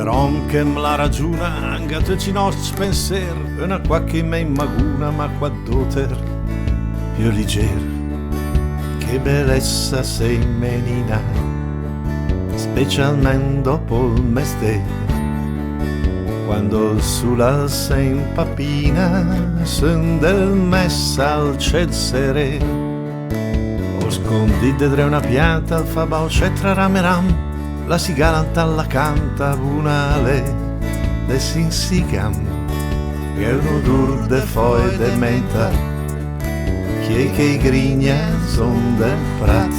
Però che la ragiona anche ci nostri pensier una qualche me maguna ma qua doter più leggera che bellezza sei menina specialmente dopo il mestiere quando sulla sei impapina son del messa al ciel sereno o scondite tra una pianta al fabao c'è tra rameram la sigala alla canta bunale de sinsigam che un odor de foi de menta che i grigna son del prat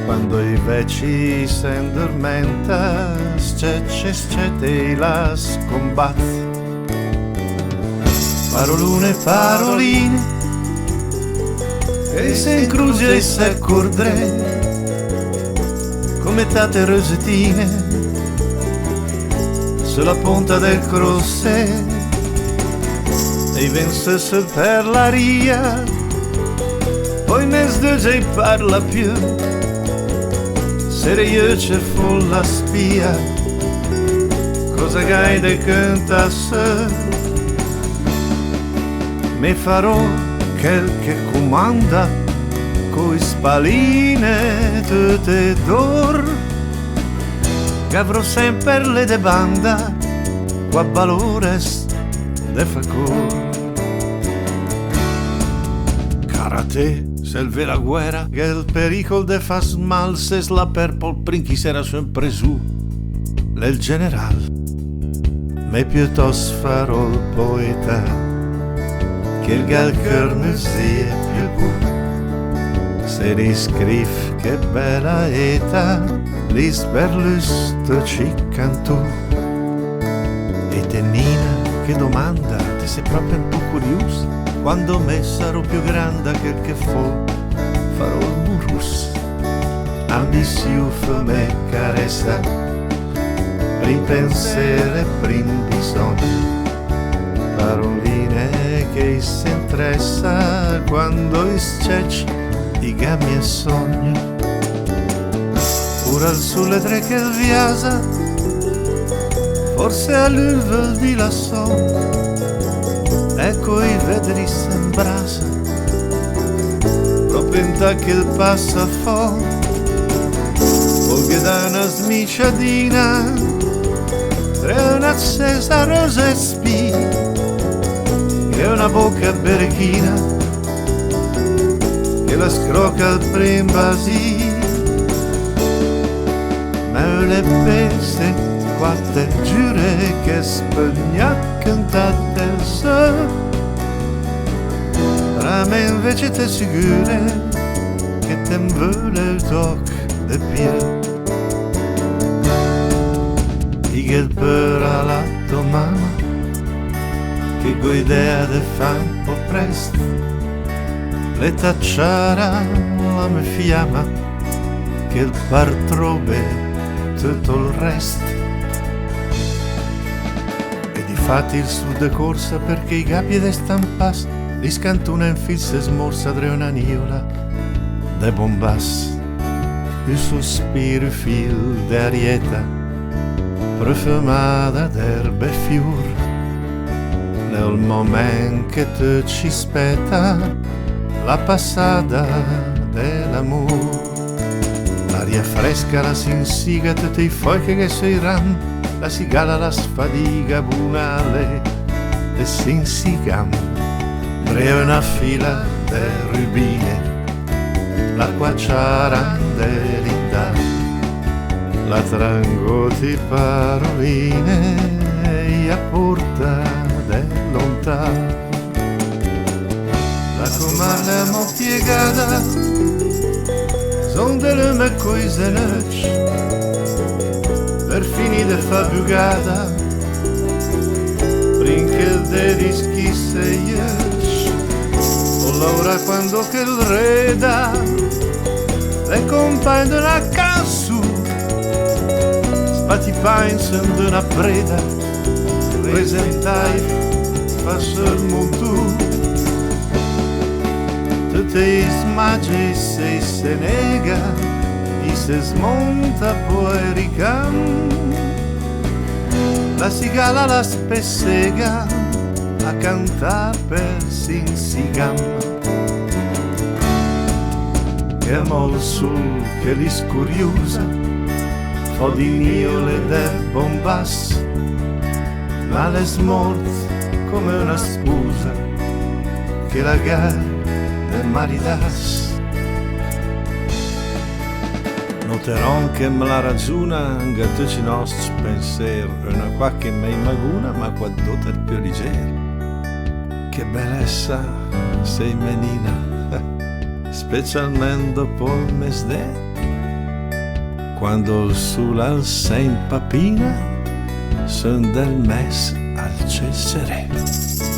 quando i veci s'endormenta scete la scombat paroline e se incrucia e se accordre come tante rosettine sulla punta del crosse e venisse per l'aria poi nessuno parla più se io c'è fu la spia cosa gai de cantasse mi farò quel che comanda coi spaline tutte d'or che avrò sempre le de banda qua valores de facor karate selve la guerra che il pericolo de fas mal se la perpol princhi sera sempre su l'el general me piuttosto farò il poeta che il gal cœur ne sia più pur se riscriv che bella età lis per lusto ci cantò e Tennina che domanda ti sei proprio un po' curioso quando me sarò più grande che fu farò il burus ambizioso me caressa prim pensiero prim bisogno paroline che si interessa quando isceci i gammi e sogno ora sulle tre che il viasa forse all'uvel di lassò ecco i vedri s'embrasa proprio in ta che il passa fo che da una smiciadina tre un'accesa rosa e spì che una bocca berghina che la scrocca al prim basì ma le peste quattro giure che spegna cantate il sol tra me invece te sicure che te vuole il toc de pied e che il per alla tua mamma che con idea de fa un po' presto le tacciara la mia fiamma che il par trobe tutto il resto e difatti il sud corsa perché i capi de stampas li scantuna in fil se smorsa tre una niola de bombas il sospiro fil de arieta profumata d'erbe e fior nel momento che tu ci aspetta la passata dell'amore l'aria fresca la sinsiga tutti i fuochi che si ram la sigala la sfadiga bunale e sinsigam breve una fila de rubine l'acqua ciaran dell'inda la trangoti paroline e a porta del lontano la comanda mo piegata son delle me coise nec per finire fa bugata prinche de rischi seies o l'ora quando che il reda le compagne de la cansu spati painsen de una preda presentai faccio il montu tutte smage se nega e se smonta poi ricam cigala la spessega a cantar per Sinsigam. Che amò sul che li scuriusa, fo di mio le de bombas, ma le smort come una spusa che la gara del maridas. Noteron che me la ragiona, gattuci nostri penser, una qualche mei maguna, ma qua dote più leggera. Che bellezza sei menina, specialmente dopo il mesdè, quando sulla sei in papina, son del mes al cesare.